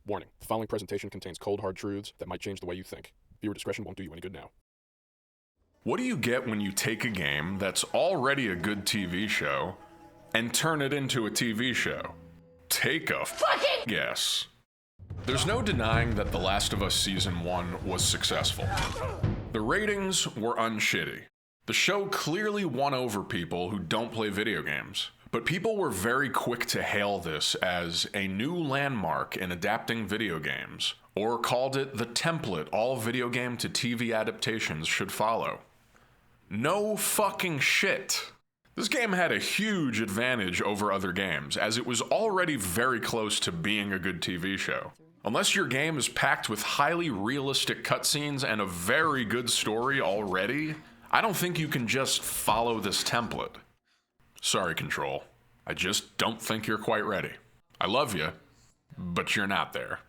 Warning, the following presentation contains cold, hard truths that might change the way you think. Viewer discretion won't do you any good now. What do you get when you take a game that's already a good TV show and turn it into a TV show? Take a fucking guess. There's no denying that The Last of Us Season 1 was successful. The ratings were unshitty. The show clearly won over people who don't play video games. But people were very quick to hail this as a new landmark in adapting video games, or called it the template all video game to TV adaptations should follow. No fucking shit. This game had a huge advantage over other games, as it was already very close to being a good TV show. Unless your game is packed with highly realistic cutscenes and a very good story already, I don't think you can just follow this template. Sorry, Control. I just don't think you're quite ready. I love you, but you're not there.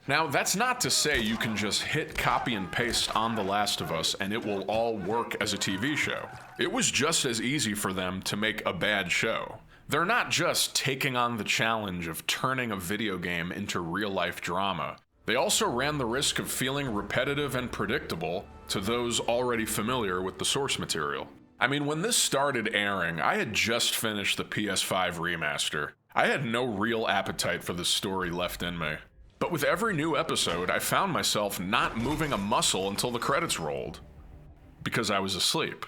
Now, that's not to say you can just hit copy and paste on The Last of Us and it will all work as a TV show. It was just as easy for them to make a bad show. They're not just taking on the challenge of turning a video game into real-life drama. They also ran the risk of feeling repetitive and predictable to those already familiar with the source material. I mean, when this started airing, I had just finished the PS5 remaster. I had no real appetite for the story left in me. But with every new episode, I found myself not moving a muscle until the credits rolled. Because I was asleep.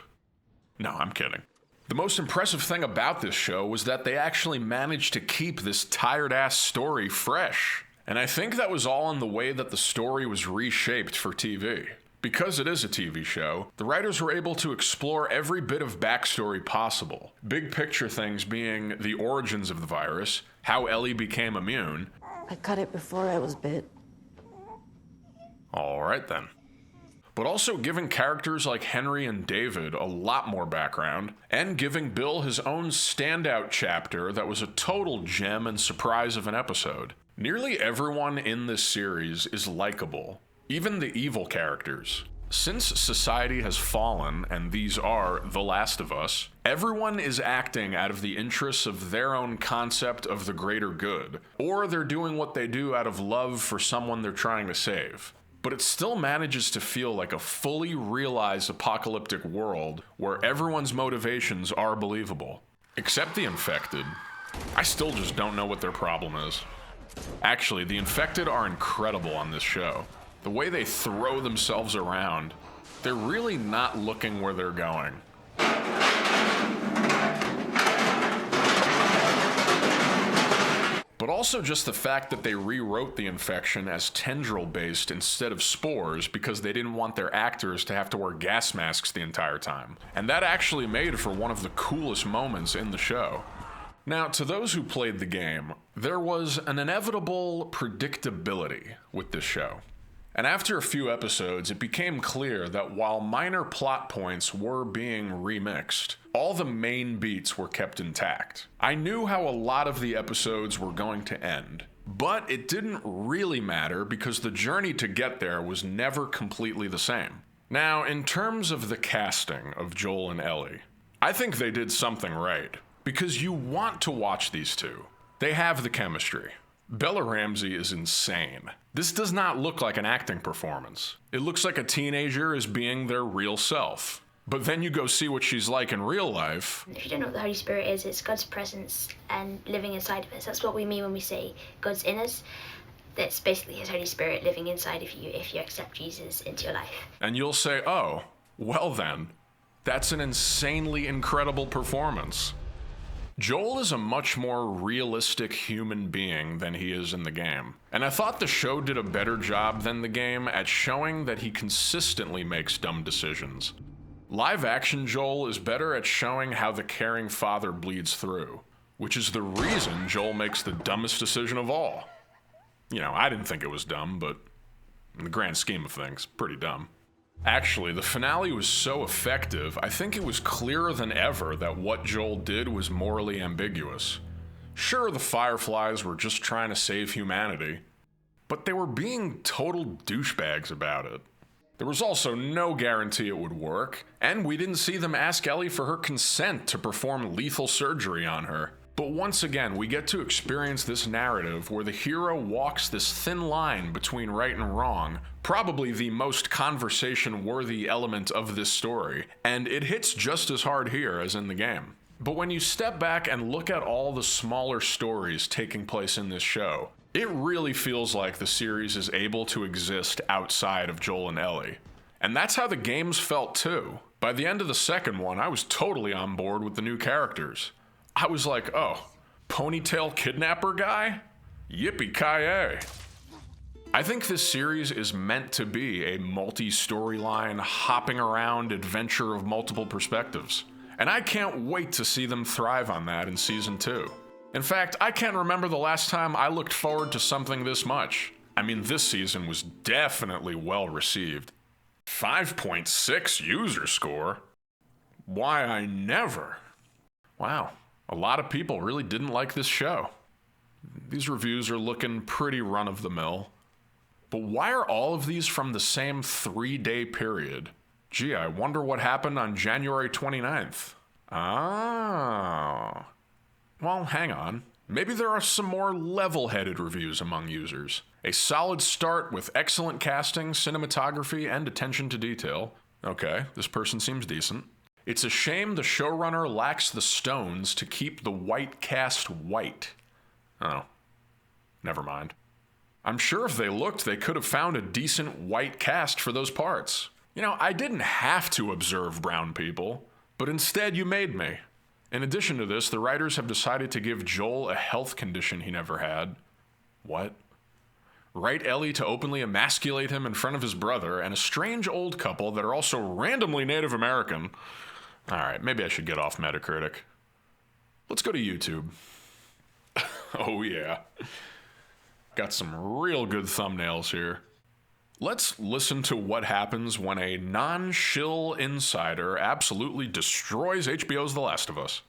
No, I'm kidding. The most impressive thing about this show was that they actually managed to keep this tired-ass story fresh. And I think that was all in the way that the story was reshaped for TV. Because it is a TV show, the writers were able to explore every bit of backstory possible. Big picture things being the origins of the virus, how Ellie became immune. I cut it before I was bit. Alright then. But also giving characters like Henry and David a lot more background, and giving Bill his own standout chapter that was a total gem and surprise of an episode. Nearly everyone in this series is likable. Even the evil characters. Since society has fallen, and these are The Last of Us, everyone is acting out of the interests of their own concept of the greater good, or they're doing what they do out of love for someone they're trying to save. But it still manages to feel like a fully realized apocalyptic world where everyone's motivations are believable. Except the infected. I still just don't know what their problem is. Actually, the infected are incredible on this show. The way they throw themselves around, they're really not looking where they're going. But also just the fact that they rewrote the infection as tendril-based instead of spores because they didn't want their actors to have to wear gas masks the entire time. And that actually made for one of the coolest moments in the show. Now, to those who played the game, there was an inevitable predictability with this show. And after a few episodes, it became clear that while minor plot points were being remixed, all the main beats were kept intact. I knew how a lot of the episodes were going to end, but it didn't really matter because the journey to get there was never completely the same. Now, in terms of the casting of Joel and Ellie, I think they did something right, because you want to watch these two. They have the chemistry. Bella Ramsey is insane. This does not look like an acting performance. It looks like a teenager is being their real self. But then you go see what she's like in real life. If you don't know what the Holy Spirit is, it's God's presence and living inside of us. That's what we mean when we say God's in us. That's basically his Holy Spirit living inside of you if you accept Jesus into your life. And you'll say, oh, well then, that's an insanely incredible performance. Joel is a much more realistic human being than he is in the game, and I thought the show did a better job than the game at showing that he consistently makes dumb decisions. Live-action Joel is better at showing how the caring father bleeds through, which is the reason Joel makes the dumbest decision of all. You know, I didn't think it was dumb, but in the grand scheme of things, pretty dumb. Actually, the finale was so effective, I think it was clearer than ever that what Joel did was morally ambiguous. Sure, the Fireflies were just trying to save humanity, but they were being total douchebags about it. There was also no guarantee it would work, and we didn't see them ask Ellie for her consent to perform lethal surgery on her. But once again, we get to experience this narrative where the hero walks this thin line between right and wrong, probably the most conversation-worthy element of this story, and it hits just as hard here as in the game. But when you step back and look at all the smaller stories taking place in this show, it really feels like the series is able to exist outside of Joel and Ellie. And that's how the games felt too. By the end of the second one, I was totally on board with the new characters. I was like, oh, ponytail kidnapper guy? Yippee-ki-yay. I think this series is meant to be a multi-storyline, hopping around adventure of multiple perspectives. And I can't wait to see them thrive on that in Season 2. In fact, I can't remember the last time I looked forward to something this much. I mean, this season was definitely well received. 5.6 user score? Why, I never. Wow. A lot of people really didn't like this show. These reviews are looking pretty run-of-the-mill. But why are all of these from the same 3-day period? Gee, I wonder what happened on January 29th. Oh. Well, hang on. Maybe there are some more level-headed reviews among users. A solid start with excellent casting, cinematography, and attention to detail. Okay, this person seems decent. It's a shame the showrunner lacks the stones to keep the white cast white. Oh, never mind. I'm sure if they looked, they could have found a decent white cast for those parts. You know, I didn't have to observe brown people, but instead you made me. In addition to this, the writers have decided to give Joel a health condition he never had. What? Write Ellie to openly emasculate him in front of his brother and a strange old couple that are also randomly Native American. Alright, maybe I should get off Metacritic. Let's go to YouTube. Oh yeah. Got some real good thumbnails here. Let's listen to what happens when a non-shill insider absolutely destroys HBO's The Last of Us.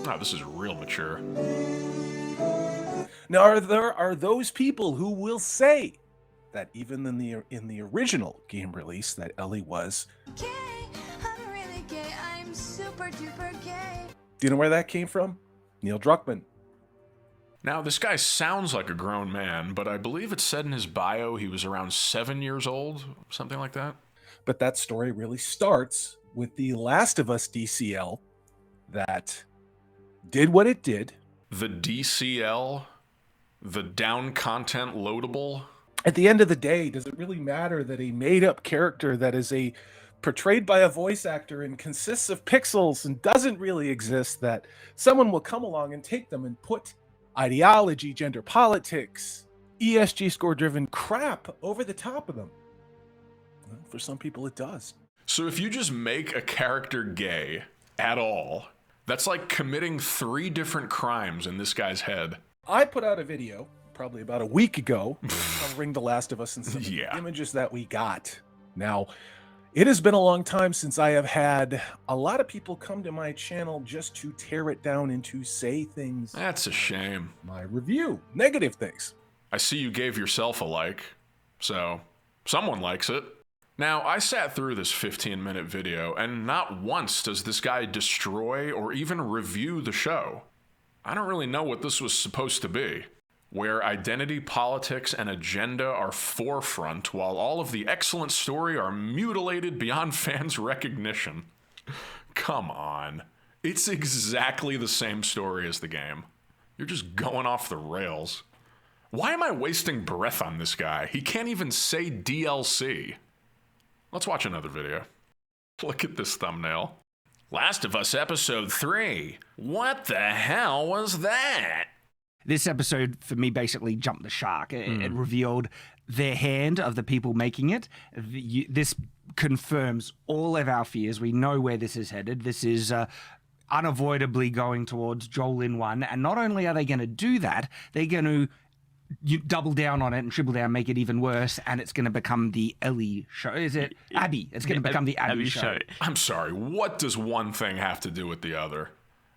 Oh, this is real mature. Now, are those people who will say that even in the original game release that Ellie was Gay, I'm really gay, I'm super duper gay. Do you know where that came from? Neil Druckmann. Now, this guy sounds like a grown man, but I believe it said in his bio he was around 7 years old, something like that. But that story really starts with the Last of Us DCL that did what it did. The DCL? The down content loadable? At the end of the day, does it really matter that a made-up character that is portrayed by a voice actor and consists of pixels and doesn't really exist, that someone will come along and take them and put ideology, gender politics, ESG score-driven crap over the top of them? Well, for some people, it does. So if you just make a character gay at all, that's like committing 3 different crimes in this guy's head. I put out a video probably about a week ago covering The Last of Us and some of the images that we got. Now, it has been a long time since I have had a lot of people come to my channel just to tear it down and to say things. That's a shame. My review, negative things. I see you gave yourself a like, so someone likes it. Now, I sat through this 15-minute video, and not once does this guy destroy or even review the show. I don't really know what this was supposed to be, where identity, politics, and agenda are forefront while all of the excellent story are mutilated beyond fans' recognition. Come on. It's exactly the same story as the game. You're just going off the rails. Why am I wasting breath on this guy? He can't even say DLC. Let's watch another video. Look at this thumbnail. Last of Us Episode 3. What the hell was that? This episode, for me, basically jumped the shark. It revealed their hand of the people making it. This confirms all of our fears. We know where this is headed. This is unavoidably going towards Joel in 1. And not only are they going to do that, they're going to double down on it and triple down, make it even worse, and it's going to become the Ellie show. Is it Abby? It's going to become the Abby show. I'm sorry, what does one thing have to do with the other?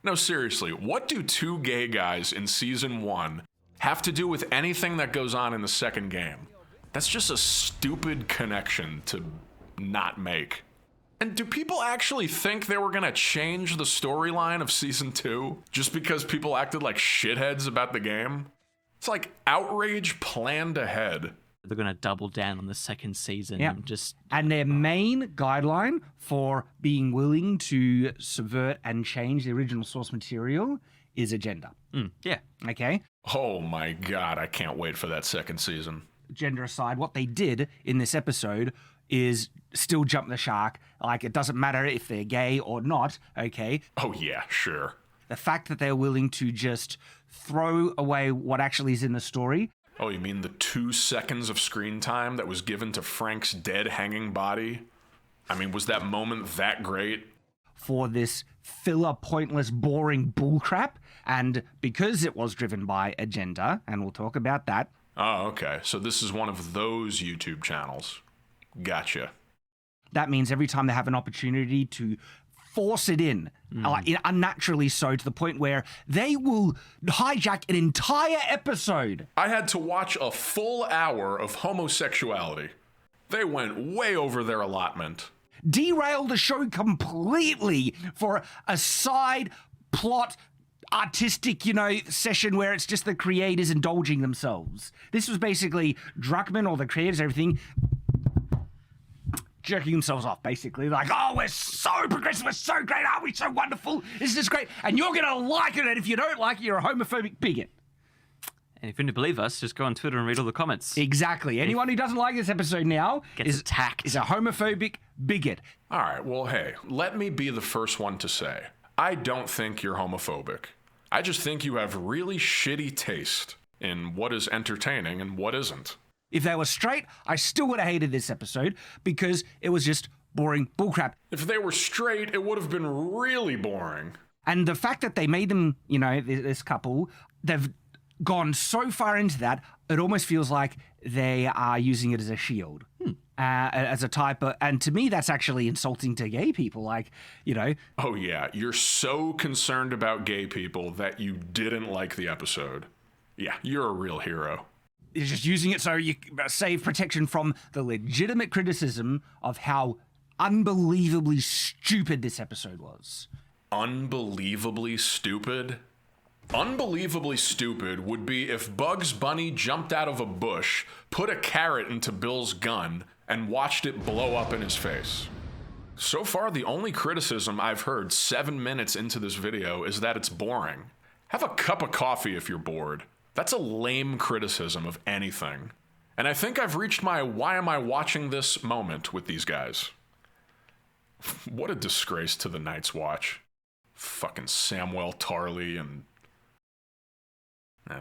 No, seriously, what do 2 gay guys in Season 1 have to do with anything that goes on in the second game? That's just a stupid connection to not make. And do people actually think they were gonna change the storyline of season 2 just because people acted like shitheads about the game? It's like outrage planned ahead. They're going to double down on the second season. Yeah. And their main guideline for being willing to subvert and change the original source material is agenda. Yeah. Okay? Oh my god, I can't wait for that second season. Gender aside, what they did in this episode is still jump the shark. Like, it doesn't matter if they're gay or not, okay? Oh yeah, sure. The fact that they're willing to just throw away what actually is in the story. Oh, you mean the 2 seconds of screen time that was given to Frank's dead hanging body? I mean, was that moment that great? For this filler, pointless, boring bullcrap. And because it was driven by agenda, and we'll talk about that. Oh, okay. So this is one of those YouTube channels. Gotcha. That means every time they have an opportunity to force it in, unnaturally so, to the point where they will hijack an entire episode. I had to watch a full hour of homosexuality. They went way over their allotment. Derail the show completely for a side plot, artistic, session where it's just the creators indulging themselves. This was basically Druckmann or the creators, everything, jerking themselves off, basically. Like, oh, we're so progressive, we're so great, aren't we so wonderful? This is great, and you're going to like it, and if you don't like it, you're a homophobic bigot. And if you didn't believe us, just go on Twitter and read all the comments. Exactly. Anyone who doesn't like this episode now Gets attacked. Is a homophobic bigot. All right, well, hey, let me be the first one to say, I don't think you're homophobic. I just think you have really shitty taste in what is entertaining and what isn't. If they were straight, I still would have hated this episode because it was just boring bullcrap. If they were straight, it would have been really boring. And the fact that they made them, this couple, they've gone so far into that, it almost feels like they are using it as a shield, as a type of, and to me, that's actually insulting to gay people. Like, Oh yeah, you're so concerned about gay people that you didn't like the episode. Yeah, you're a real hero. You're just using it so you save protection from the legitimate criticism of how unbelievably stupid this episode was. Unbelievably stupid? Unbelievably stupid would be if Bugs Bunny jumped out of a bush, put a carrot into Bill's gun, and watched it blow up in his face. So far, the only criticism I've heard 7 minutes into this video is that it's boring. Have a cup of coffee if you're bored. That's a lame criticism of anything. And I think I've reached my why am I watching this moment with these guys. What a disgrace to the Night's Watch. Fucking Maj0r Lee and...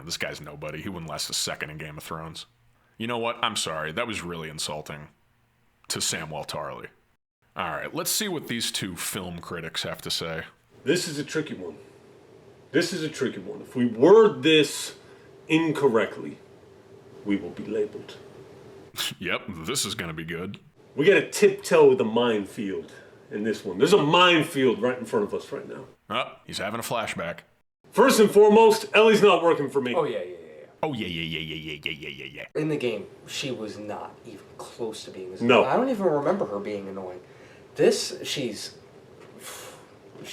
this guy's nobody. He wouldn't last a second in Game of Thrones. You know what? I'm sorry. That was really insulting to Maj0r Lee. Alright, let's see what these two film critics have to say. This is a tricky one. If we word this incorrectly, we will be labeled. Yep, this is gonna be good. We gotta tiptoe the minefield in this one. There's a minefield right in front of us right now. Oh, he's having a flashback. First and foremost, Ellie's not working for me. Oh, yeah. Oh, yeah. In the game, she was not even close to being as No. annoying. I don't even remember her being annoying. This, she's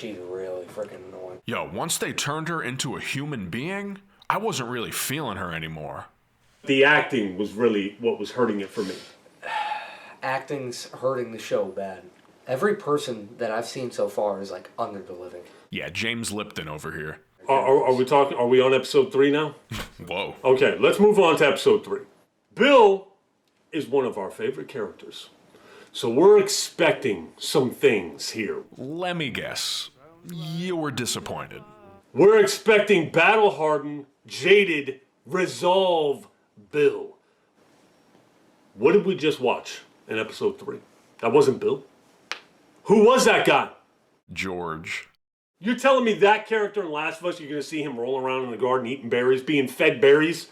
really freaking annoying. Yo, once they turned her into a human being, I wasn't really feeling her anymore. The acting was really what was hurting it for me. Acting's hurting the show bad. Every person that I've seen so far is like under-delivering. Yeah, James Lipton over here. Are we talking? Are we on episode 3 now? Whoa. Okay, let's move on to episode 3. Bill is one of our favorite characters. So we're expecting some things here. Let me guess. You were disappointed. We're expecting battle-hardened, jaded, resolve Bill. What did we just watch in episode 3? That wasn't Bill. Who was that guy? George. You're telling me that character in Last of Us, you're going to see him rolling around in the garden eating berries, being fed berries?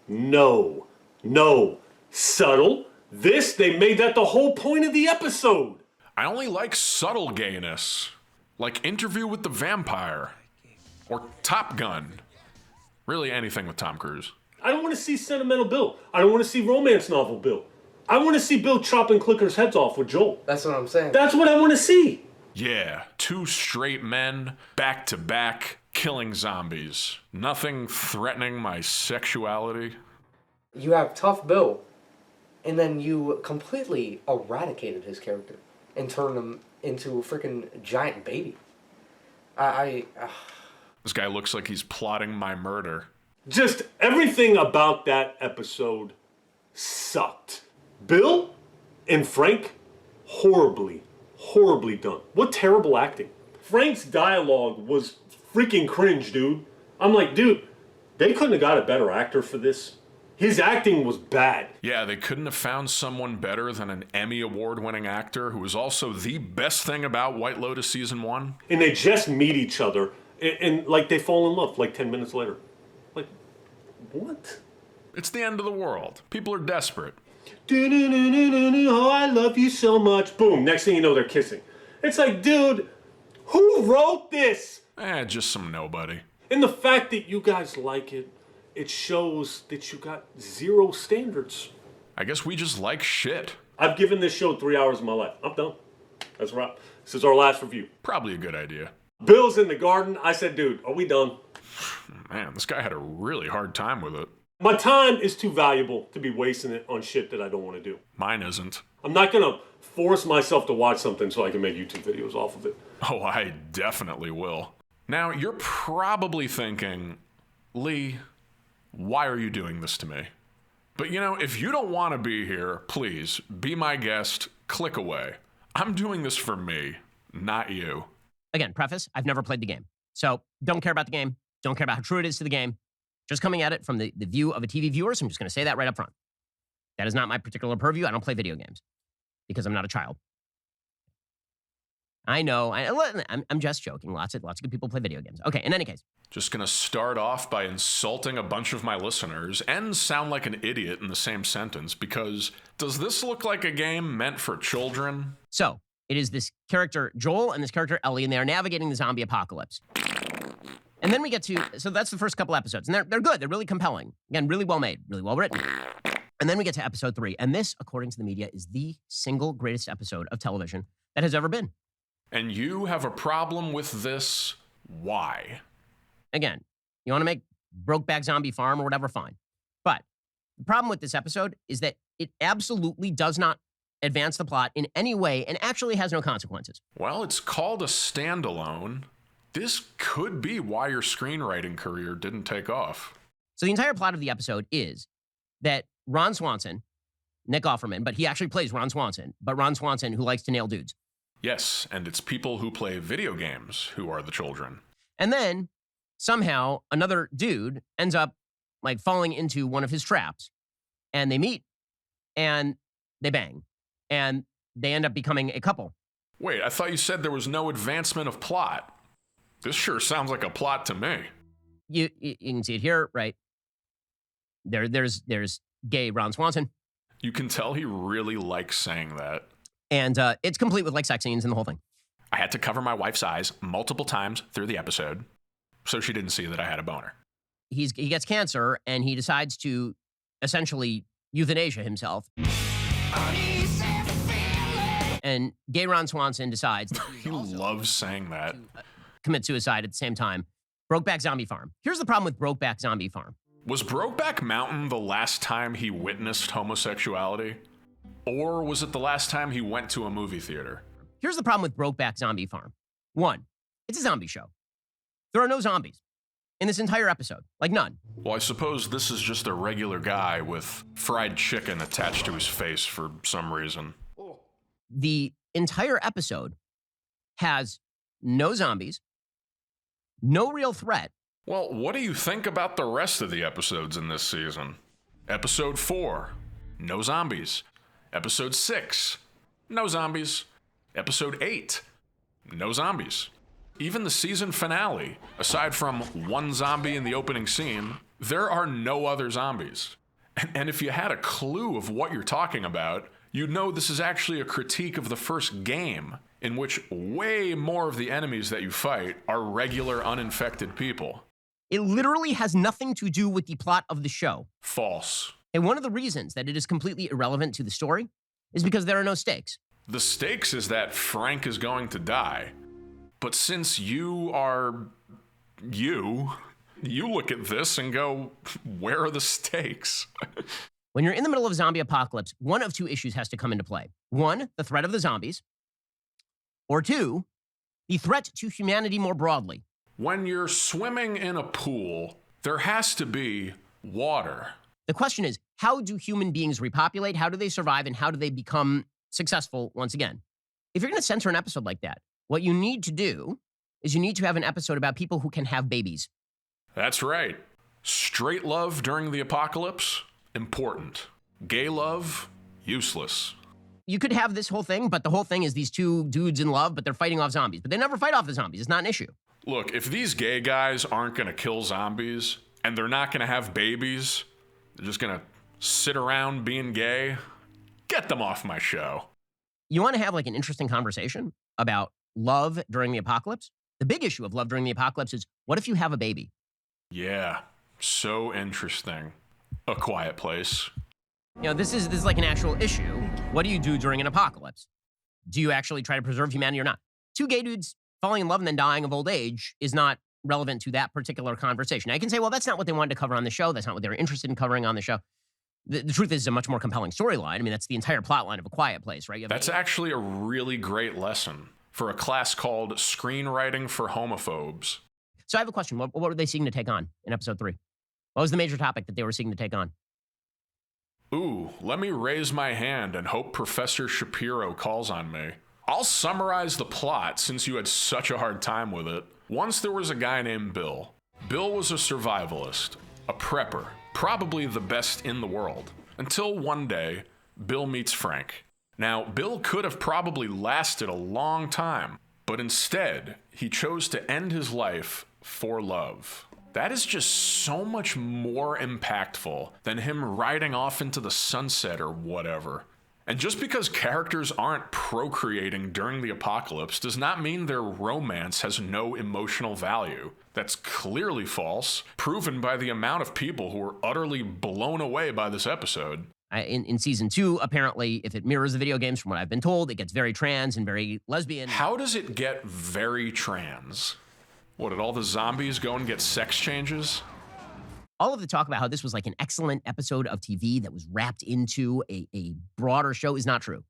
No. Subtle. They made that the whole point of the episode. I only like subtle gayness. Like Interview with the Vampire. Or Top Gun. Really anything with Tom Cruise. I don't want to see sentimental Bill. I don't want to see romance novel Bill. I want to see Bill chopping clickers' heads off with Joel. That's what I'm saying. That's what I want to see. Yeah, 2 straight men, back to back, killing zombies. Nothing threatening my sexuality. You have tough Bill, and then you completely eradicated his character and turned him into a freaking giant baby. This guy looks like he's plotting my murder. Just everything about that episode sucked. Bill and Frank, horribly done. What terrible acting. Frank's dialogue was freaking cringe, dude. I'm like, dude, they couldn't have got a better actor for this. His acting was bad. Yeah, they couldn't have found someone better than an Emmy Award-winning actor who was also the best thing about White Lotus Season 1. And they just meet each other, and like, they fall in love like 10 minutes later. Like, what? It's the end of the world. People are desperate. Oh, I love you so much. Boom, next thing you know, they're kissing. It's like, dude, who wrote this? Just some nobody. And the fact that you guys like it, it shows that you got zero standards. I guess we just like shit. I've given this show 3 hours of my life. I'm done. That's right. This is our last review. Probably a good idea. Bill's in the garden. I said, dude, are we done? Man, this guy had a really hard time with it. My time is too valuable to be wasting it on shit that I don't want to do. Mine isn't. I'm not going to force myself to watch something so I can make YouTube videos off of it. Oh, I definitely will. Now, you're probably thinking, Lee, why are you doing this to me? But you know, if you don't want to be here, please, be my guest, click away. I'm doing this for me, not you. Again, preface, I've never played the game. So, don't care about the game, don't care about how true it is to the game. Just coming at it from the view of a TV viewer, so I'm just going to say that right up front. That is not my particular purview. I don't play video games because I'm not a child. I know. I'm just joking. Lots of good people play video games. Okay, in any case. Just gonna start off by insulting a bunch of my listeners and sound like an idiot in the same sentence because does this look like a game meant for children? So, it is this character Joel and this character Ellie, and they are navigating the zombie apocalypse. And then we get to, so that's the first couple episodes, and they're good. They're really compelling. Again, really well made, really well written. And then we get to episode 3, and this, according to the media, is the single greatest episode of television that has ever been. And you have a problem with this? Why? Again, you want to make Brokeback Zombie Farm or whatever, fine. But the problem with this episode is that it absolutely does not advance the plot in any way and actually has no consequences. Well, it's called a standalone. This could be why your screenwriting career didn't take off. So the entire plot of the episode is that Ron Swanson, Nick Offerman, but he actually plays Ron Swanson, but Ron Swanson who likes to nail dudes. Yes, and it's people who play video games who are the children. And then somehow another dude ends up like falling into one of his traps, and they meet and they bang and they end up becoming a couple. Wait, I thought you said there was no advancement of plot. This sure sounds like a plot to me. You can see it here, right? There's gay Ron Swanson. You can tell he really likes saying that. And it's complete with like sex scenes and the whole thing. I had to cover my wife's eyes multiple times through the episode, so she didn't see that I had a boner. He gets cancer, and he decides to essentially euthanasia himself. And gay Ron Swanson decides that he loves saying that. Commit suicide at the same time. Brokeback Zombie Farm. Here's the problem with Brokeback Zombie Farm. Was Brokeback Mountain the last time he witnessed homosexuality? Or was it the last time he went to a movie theater? Here's the problem with Brokeback Zombie Farm. 1, it's a zombie show. There are no zombies in this entire episode. Like none. Well, I suppose this is just a regular guy with fried chicken attached to his face for some reason. The entire episode has no zombies, no real threat. Well, what do you think about the rest of the episodes in this season? Episode 4, no zombies. Episode 6, no zombies. Episode 8, no zombies. Even the season finale, aside from one zombie in the opening scene, there are no other zombies. And if you had a clue of what you're talking about, you'd know this is actually a critique of the first game, in which way more of the enemies that you fight are regular uninfected people. It literally has nothing to do with the plot of the show. False. And one of the reasons that it is completely irrelevant to the story is because there are no stakes. The stakes is that Frank is going to die. But since you are you look at this and go, where are the stakes? When you're in the middle of a zombie apocalypse, one of two issues has to come into play. One, the threat of the zombies. Or two, the threat to humanity more broadly. When you're swimming in a pool, there has to be water. The question is, how do human beings repopulate? How do they survive? And how do they become successful once again? If you're going to censor an episode like that, what you need to do is you need to have an episode about people who can have babies. That's right. Straight love during the apocalypse, important. Gay love, useless. You could have this whole thing, but the whole thing is these two dudes in love, but they're fighting off zombies. But they never fight off the zombies. It's not an issue. Look, if these gay guys aren't going to kill zombies and they're not going to have babies, they're just going to sit around being gay, get them off my show. You want to have like an interesting conversation about love during the apocalypse? The big issue of love during the apocalypse is, what if you have a baby? Yeah, so interesting. A Quiet Place. You know, this is like an actual issue. What do you do during an apocalypse? Do you actually try to preserve humanity or not? Two gay dudes falling in love and then dying of old age is not relevant to that particular conversation. I can say, well, that's not what they wanted to cover on the show. That's not what they were interested in covering on the show. The truth is, it's a much more compelling storyline. I mean, that's the entire plot line of A Quiet Place, right? That's actually a really great lesson for a class called Screenwriting for Homophobes. So I have a question. What were they seeking to take on in episode 3? What was the major topic that they were seeking to take on? Ooh, let me raise my hand and hope Professor Shapiro calls on me. I'll summarize the plot since you had such a hard time with it. Once there was a guy named Bill. Bill was a survivalist, a prepper, probably the best in the world. Until one day, Bill meets Frank. Now, Bill could have probably lasted a long time, but instead, he chose to end his life for love. That is just so much more impactful than him riding off into the sunset or whatever. And just because characters aren't procreating during the apocalypse does not mean their romance has no emotional value. That's clearly false, proven by the amount of people who were utterly blown away by this episode. In season 2, apparently, if it mirrors the video games, from what I've been told, it gets very trans and very lesbian. How does it get very trans? What, did all the zombies go and get sex changes? All of the talk about how this was like an excellent episode of TV that was wrapped into a broader show is not true.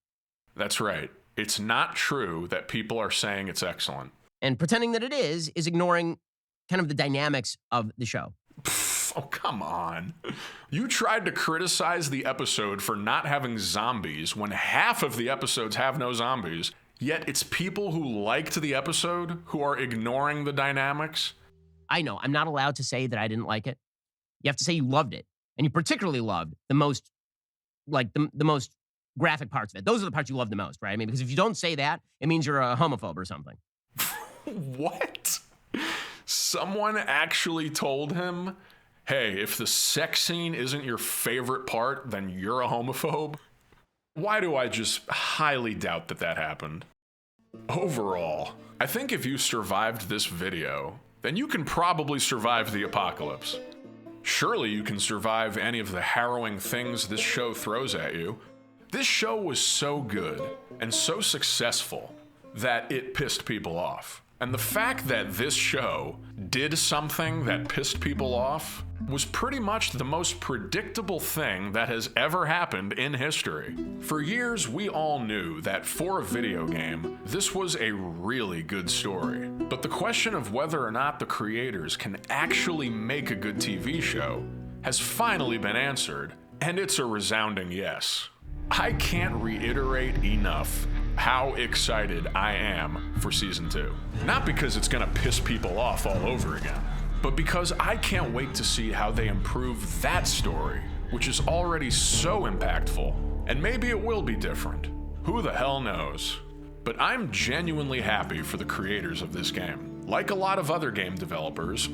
That's right. It's not true that people are saying it's excellent. And pretending that it is ignoring kind of the dynamics of the show. Oh, come on. You tried to criticize the episode for not having zombies when half of the episodes have no zombies, yet it's people who liked the episode who are ignoring the dynamics. I know. I'm not allowed to say that I didn't like it. You have to say you loved it. And you particularly loved the most, like the most graphic parts of it. Those are the parts you love the most, right? I mean, because if you don't say that, it means you're a homophobe or something. What? Someone actually told him, hey, if the sex scene isn't your favorite part, then you're a homophobe? Why do I just highly doubt that that happened? Overall, I think if you survived this video, then you can probably survive the apocalypse. Surely you can survive any of the harrowing things this show throws at you. This show was so good and so successful that it pissed people off. And the fact that this show did something that pissed people off was pretty much the most predictable thing that has ever happened in history. For years, we all knew that for a video game, this was a really good story. But the question of whether or not the creators can actually make a good TV show has finally been answered, and it's a resounding yes. I can't reiterate enough how excited I am for season 2. Not because it's gonna piss people off all over again, but because I can't wait to see how they improve that story, which is already so impactful, and maybe it will be different. Who the hell knows? But I'm genuinely happy for the creators of this game. Like a lot of other game developers,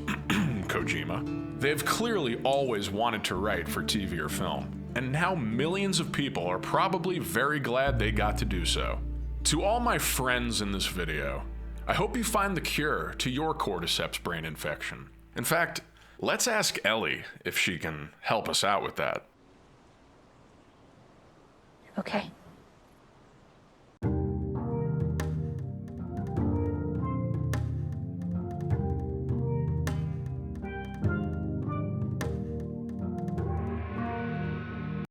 Kojima, they've clearly always wanted to write for TV or film, and now millions of people are probably very glad they got to do so. To all my friends in this video, I hope you find the cure to your cordyceps brain infection. In fact, let's ask Ellie if she can help us out with that. Okay.